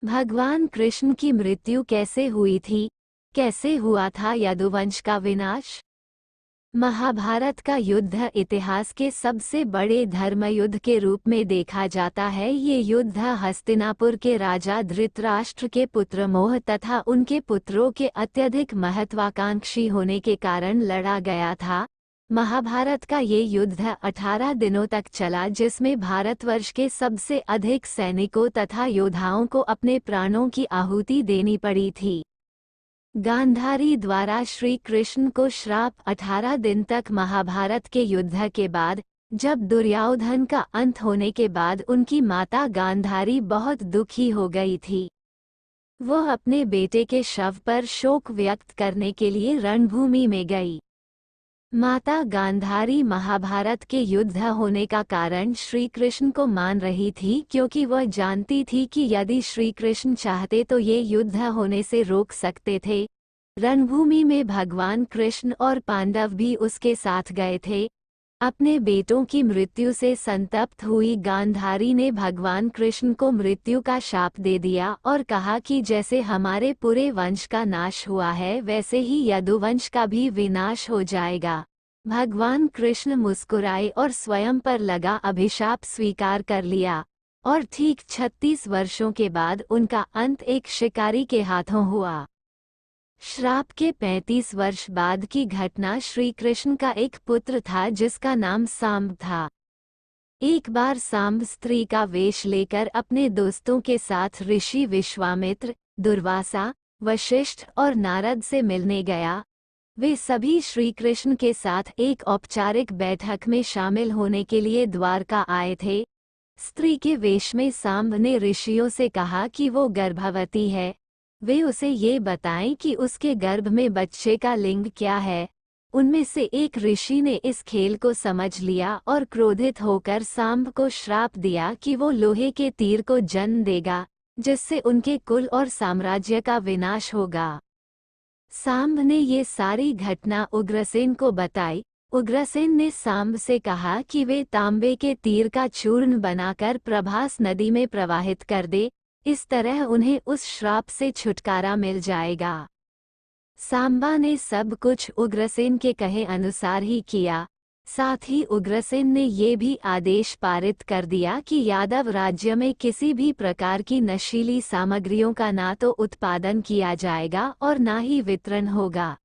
भगवान कृष्ण की मृत्यु कैसे हुई थी? कैसे हुआ था यदुवंश का विनाश? महाभारत का युद्ध इतिहास के सबसे बड़े धर्मयुद्ध के रूप में देखा जाता है। ये युद्ध हस्तिनापुर के राजा धृतराष्ट्र के पुत्र मोह तथा उनके पुत्रों के अत्यधिक महत्वाकांक्षी होने के कारण लड़ा गया था। महाभारत का ये युद्ध 18 दिनों तक चला, जिसमें भारतवर्ष के सबसे अधिक सैनिकों तथा योद्धाओं को अपने प्राणों की आहुति देनी पड़ी थी। गांधारी द्वारा श्री कृष्ण को श्राप। 18 दिन तक महाभारत के युद्ध के बाद, जब दुर्योधन का अंत होने के बाद उनकी माता गांधारी बहुत दुखी हो गई थी। वह अपने बेटे के शव पर शोक व्यक्त करने के लिए रणभूमि में गई। माता गांधारी महाभारत के युद्ध होने का कारण श्री कृष्ण को मान रही थी, क्योंकि वह जानती थी कि यदि श्री कृष्ण चाहते तो ये युद्ध होने से रोक सकते थे। रणभूमि में भगवान कृष्ण और पांडव भी उसके साथ गए थे। अपने बेटों की मृत्यु से संतप्त हुई गांधारी ने भगवान कृष्ण को मृत्यु का शाप दे दिया और कहा कि जैसे हमारे पूरे वंश का नाश हुआ है, वैसे ही यदुवंश का भी विनाश हो जाएगा। भगवान कृष्ण मुस्कुराए और स्वयं पर लगा अभिशाप स्वीकार कर लिया, और ठीक 36 वर्षों के बाद उनका अंत एक शिकारी के हाथों हुआ। श्राप के 35 वर्ष बाद की घटना। श्री कृष्ण का एक पुत्र था जिसका नाम सांब था। एक बार सांब स्त्री का वेश लेकर अपने दोस्तों के साथ ऋषि विश्वामित्र, दुर्वासा, वशिष्ठ और नारद से मिलने गया। वे सभी श्री कृष्ण के साथ एक औपचारिक बैठक में शामिल होने के लिए द्वारका आए थे। स्त्री के वेश में सांब ने ऋषियों से कहा कि वो गर्भवती है। वे उसे ये बताएं कि उसके गर्भ में बच्चे का लिंग क्या है। उनमें से एक ऋषि ने इस खेल को समझ लिया और क्रोधित होकर सांब को श्राप दिया कि वो लोहे के तीर को जन्म देगा, जिससे उनके कुल और साम्राज्य का विनाश होगा। सांब ने ये सारी घटना उग्रसेन को बताई। उग्रसेन ने सांब से कहा कि वे तांबे के तीर का चूर्ण बनाकर प्रभास नदी में प्रवाहित कर दे, इस तरह उन्हें उस श्राप से छुटकारा मिल जाएगा। सांबा ने सब कुछ उग्रसेन के कहे अनुसार ही किया। साथ ही उग्रसेन ने ये भी आदेश पारित कर दिया कि यादव राज्य में किसी भी प्रकार की नशीली सामग्रियों का ना तो उत्पादन किया जाएगा और ना ही वितरण होगा।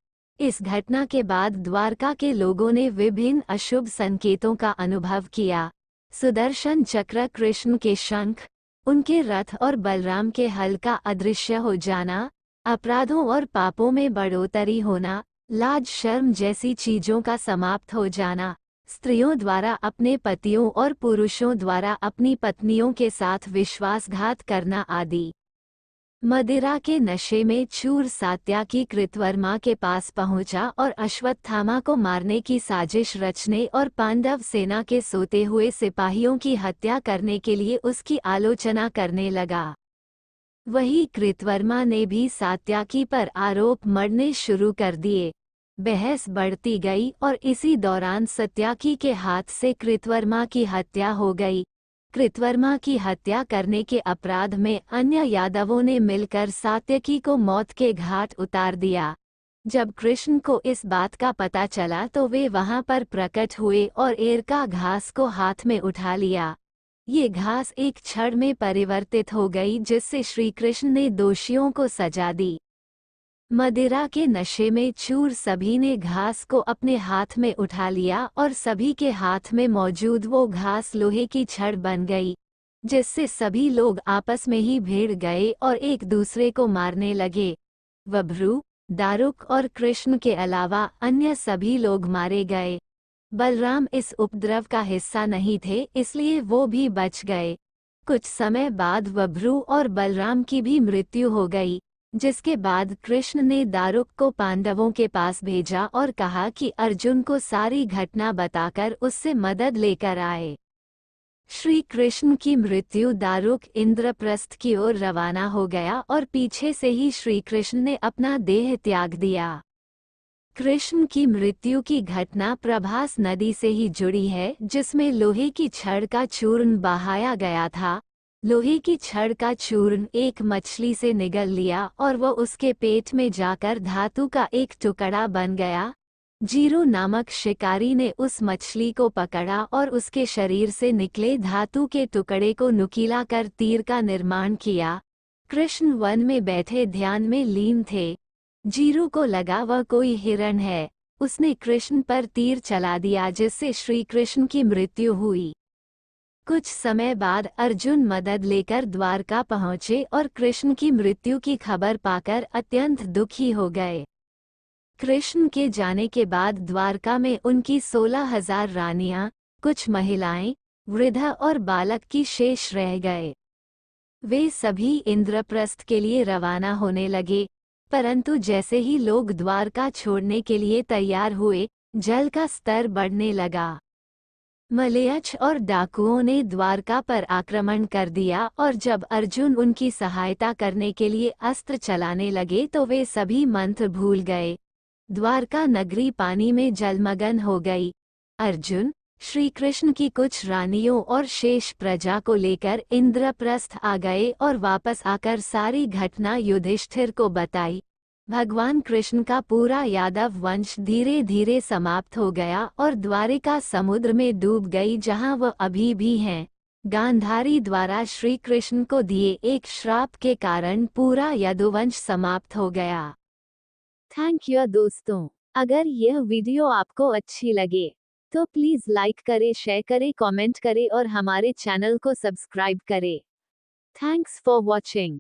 इस घटना के बाद द्वारका के लोगों ने विभिन्न अशुभ संकेतों का अनुभव किया। सुदर्शन चक्र, कृष्ण के शंख, उनके रथ और बलराम के हल का अदृश्य हो जाना, अपराधों और पापों में बढ़ोतरी होना, लाज शर्म जैसी चीजों का समाप्त हो जाना, स्त्रियों द्वारा अपने पतियों और पुरुषों द्वारा अपनी पत्नियों के साथ विश्वासघात करना आदि। मदिरा के नशे में चूर सात्याकी कृतवर्मा के पास पहुंचा और अश्वत्थामा को मारने की साजिश रचने और पांडव सेना के सोते हुए सिपाहियों की हत्या करने के लिए उसकी आलोचना करने लगा। वही कृतवर्मा ने भी सात्याकी पर आरोप मढ़ने शुरू कर दिए। बहस बढ़ती गई और इसी दौरान सात्याकी के हाथ से कृतवर्मा की हत्या हो गई। कृतवर्मा की हत्या करने के अपराध में अन्य यादवों ने मिलकर सात्यकी को मौत के घाट उतार दिया। जब कृष्ण को इस बात का पता चला तो वे वहां पर प्रकट हुए और एरका घास को हाथ में उठा लिया। ये घास एक क्षण में परिवर्तित हो गई, जिससे श्री कृष्ण ने दोषियों को सजा दी। मदिरा के नशे में चूर सभी ने घास को अपने हाथ में उठा लिया और सभी के हाथ में मौजूद वो घास लोहे की छड़ बन गई, जिससे सभी लोग आपस में ही भिड़ गए और एक दूसरे को मारने लगे। बभ्रू, दारुक और कृष्ण के अलावा अन्य सभी लोग मारे गए। बलराम इस उपद्रव का हिस्सा नहीं थे, इसलिए वो भी बच गए। कुछ समय बाद बभ्रू और बलराम की भी मृत्यु हो गई, जिसके बाद कृष्ण ने दारुक को पांडवों के पास भेजा और कहा कि अर्जुन को सारी घटना बताकर उससे मदद लेकर आए। श्री कृष्ण की मृत्यु। दारुक इंद्रप्रस्थ की ओर रवाना हो गया और पीछे से ही श्री कृष्ण ने अपना देह त्याग दिया। कृष्ण की मृत्यु की घटना प्रभास नदी से ही जुड़ी है, जिसमें लोहे की छड़ का चूर्ण बहाया गया था। लोहे की छड़ का चूर्ण एक मछली से निगल लिया और वह उसके पेट में जाकर धातु का एक टुकड़ा बन गया। जीरू नामक शिकारी ने उस मछली को पकड़ा और उसके शरीर से निकले धातु के टुकड़े को नुकीला कर तीर का निर्माण किया। कृष्ण वन में बैठे ध्यान में लीन थे। जीरू को लगा वह कोई हिरण है। उसने कृष्ण पर तीर चला दिया जिससे श्री कृष्ण की मृत्यु हुई। कुछ समय बाद अर्जुन मदद लेकर द्वारका पहुंचे और कृष्ण की मृत्यु की खबर पाकर अत्यंत दुखी हो गए। कृष्ण के जाने के बाद द्वारका में उनकी 16,000 रानियां, कुछ महिलाएं, वृद्ध और बालक की शेष रह गए। वे सभी इंद्रप्रस्थ के लिए रवाना होने लगे, परंतु जैसे ही लोग द्वारका छोड़ने के लिए तैयार हुए, जल का स्तर बढ़ने लगा। मलयच्छ और डाकुओं ने द्वारका पर आक्रमण कर दिया और जब अर्जुन उनकी सहायता करने के लिए अस्त्र चलाने लगे तो वे सभी मंत्र भूल गए। द्वारका नगरी पानी में जलमग्न हो गई। अर्जुन, श्री कृष्ण की कुछ रानियों और शेष प्रजा को लेकर इंद्रप्रस्थ आ गए और वापस आकर सारी घटना युधिष्ठिर को बताई। भगवान कृष्ण का पूरा यादव वंश धीरे धीरे समाप्त हो गया और द्वारिका समुद्र में डूब गई जहां वह अभी भी हैं। गांधारी द्वारा श्री कृष्ण को दिए एक श्राप के कारण पूरा यदुवंश समाप्त हो गया। थैंक यू दोस्तों। अगर यह वीडियो आपको अच्छी लगे तो प्लीज लाइक करें, शेयर करें, कमेंट करें और हमारे चैनल को सब्सक्राइब करें। Thanks for watching.